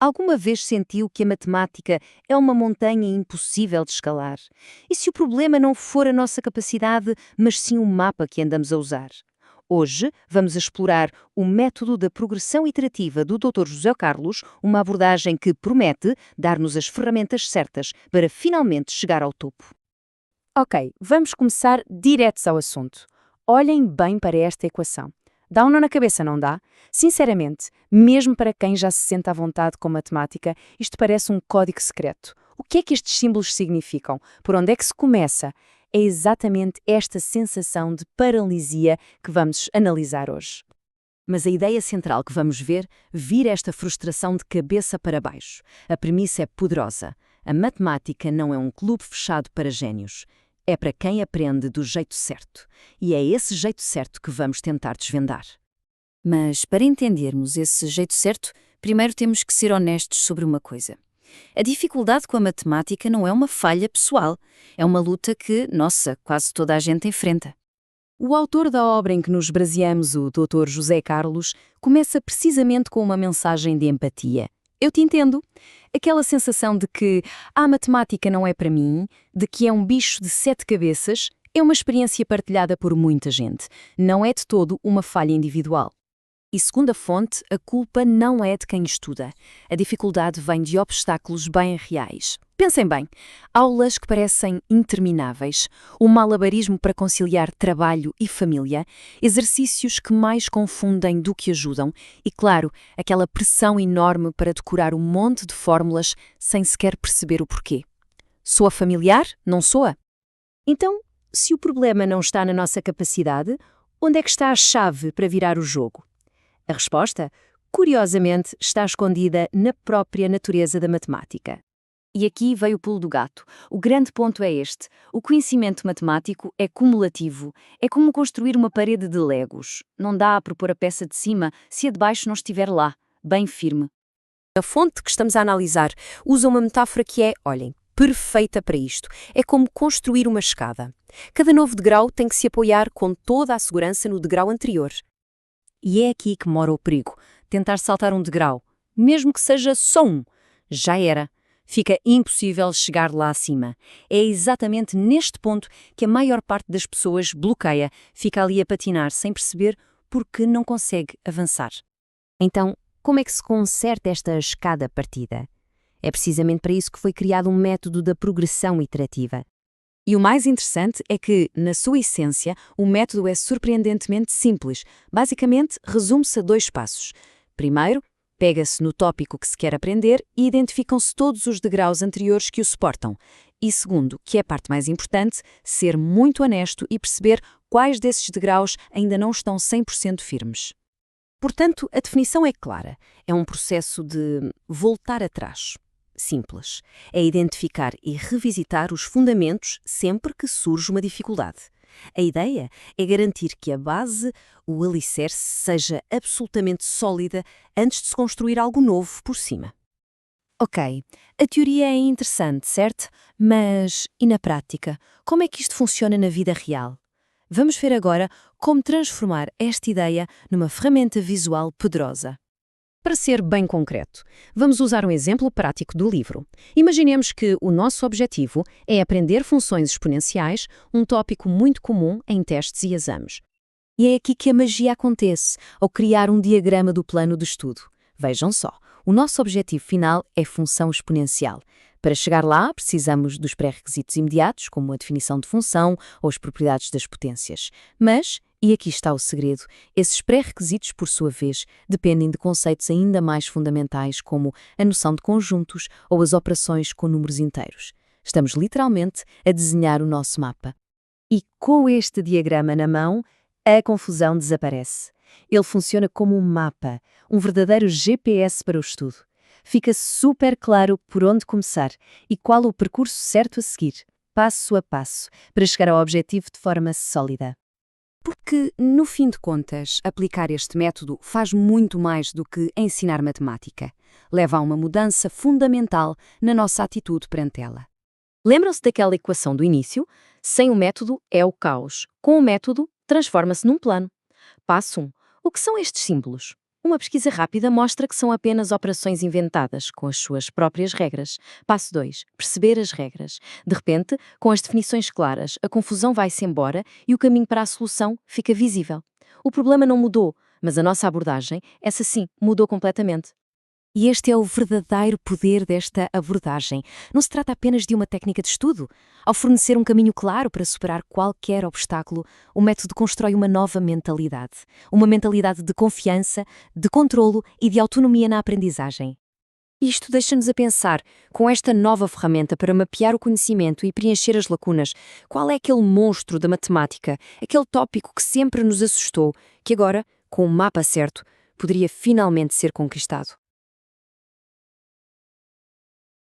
Alguma vez sentiu que a matemática é uma montanha impossível de escalar? E se o problema não for a nossa capacidade, mas sim o mapa que andamos a usar? Hoje vamos explorar o método da progressão iterativa do Dr. José Carlos, uma abordagem que promete dar-nos as ferramentas certas para finalmente chegar ao topo. Ok, vamos começar diretos ao assunto. Olhem bem para esta equação. Dá um nó na cabeça, não dá? Sinceramente, mesmo para quem já se sente à vontade com matemática, isto parece um código secreto. O que é que estes símbolos significam? Por onde é que se começa? É exatamente esta sensação de paralisia que vamos analisar hoje. Mas a ideia central que vamos ver vira esta frustração de cabeça para baixo. A premissa é poderosa. A matemática não é um clube fechado para génios. É para quem aprende do jeito certo. E é esse jeito certo que vamos tentar desvendar. Mas, para entendermos esse jeito certo, primeiro temos que ser honestos sobre uma coisa. A dificuldade com a matemática não é uma falha pessoal. É uma luta que, nossa, quase toda a gente enfrenta. O autor da obra em que nos baseamos, o Dr. José Carlos, começa precisamente com uma mensagem de empatia. Eu te entendo. Aquela sensação de que a matemática não é para mim, de que é um bicho de 7 cabeças, é uma experiência partilhada por muita gente. Não é de todo uma falha individual. E segundo a fonte, a culpa não é de quem estuda. A dificuldade vem de obstáculos bem reais. Pensem bem, aulas que parecem intermináveis, o malabarismo para conciliar trabalho e família, exercícios que mais confundem do que ajudam e, claro, aquela pressão enorme para decorar um monte de fórmulas sem sequer perceber o porquê. Soa familiar? Não soa? Então, se o problema não está na nossa capacidade, onde é que está a chave para virar o jogo? A resposta, curiosamente, está escondida na própria natureza da matemática. E aqui veio o pulo do gato. O grande ponto é este. O conhecimento matemático é cumulativo. É como construir uma parede de legos. Não dá para pôr a peça de cima se a de baixo não estiver lá, bem firme. A fonte que estamos a analisar usa uma metáfora que é, olhem, perfeita para isto. É como construir uma escada. Cada novo degrau tem que se apoiar com toda a segurança no degrau anterior. E é aqui que mora o perigo. Tentar saltar um degrau, mesmo que seja só um, já era. Fica impossível chegar lá acima. É exatamente neste ponto que a maior parte das pessoas bloqueia, fica ali a patinar sem perceber porque não consegue avançar. Então, como é que se conserta esta escada partida? É precisamente para isso que foi criado um método da progressão iterativa. E o mais interessante é que, na sua essência, o método é surpreendentemente simples. Basicamente, resume-se a 2 passos. Primeiro, pega-se no tópico que se quer aprender e identificam-se todos os degraus anteriores que o suportam. E segundo, que é a parte mais importante, ser muito honesto e perceber quais desses degraus ainda não estão 100% firmes. Portanto, a definição é clara. É um processo de voltar atrás. Simples. É identificar e revisitar os fundamentos sempre que surge uma dificuldade. A ideia é garantir que a base, o alicerce, seja absolutamente sólida antes de se construir algo novo por cima. Ok, a teoria é interessante, certo? Mas, e na prática? Como é que isto funciona na vida real? Vamos ver agora como transformar esta ideia numa ferramenta visual poderosa. Para ser bem concreto, vamos usar um exemplo prático do livro. Imaginemos que o nosso objetivo é aprender funções exponenciais, um tópico muito comum em testes e exames. E é aqui que a magia acontece, ao criar um diagrama do plano de estudo. Vejam só, o nosso objetivo final é função exponencial. Para chegar lá, precisamos dos pré-requisitos imediatos, como a definição de função ou as propriedades das potências. Mas, e aqui está o segredo, esses pré-requisitos, por sua vez, dependem de conceitos ainda mais fundamentais, como a noção de conjuntos ou as operações com números inteiros. Estamos literalmente a desenhar o nosso mapa. E com este diagrama na mão, a confusão desaparece. Ele funciona como um mapa, um verdadeiro GPS para o estudo. Fica super claro por onde começar e qual o percurso certo a seguir, passo a passo, para chegar ao objetivo de forma sólida. Porque, no fim de contas, aplicar este método faz muito mais do que ensinar matemática. Leva a uma mudança fundamental na nossa atitude perante ela. Lembram-se daquela equação do início? Sem o método é o caos. Com o método, transforma-se num plano. Passo 1. O que são estes símbolos? Uma pesquisa rápida mostra que são apenas operações inventadas, com as suas próprias regras. Passo 2. Perceber as regras. De repente, com as definições claras, a confusão vai-se embora e o caminho para a solução fica visível. O problema não mudou, mas a nossa abordagem, essa sim, mudou completamente. E este é o verdadeiro poder desta abordagem. Não se trata apenas de uma técnica de estudo. Ao fornecer um caminho claro para superar qualquer obstáculo, o método constrói uma nova mentalidade. Uma mentalidade de confiança, de controlo e de autonomia na aprendizagem. Isto deixa-nos a pensar, com esta nova ferramenta para mapear o conhecimento e preencher as lacunas, qual é aquele monstro da matemática, aquele tópico que sempre nos assustou, que agora, com o mapa certo, poderia finalmente ser conquistado.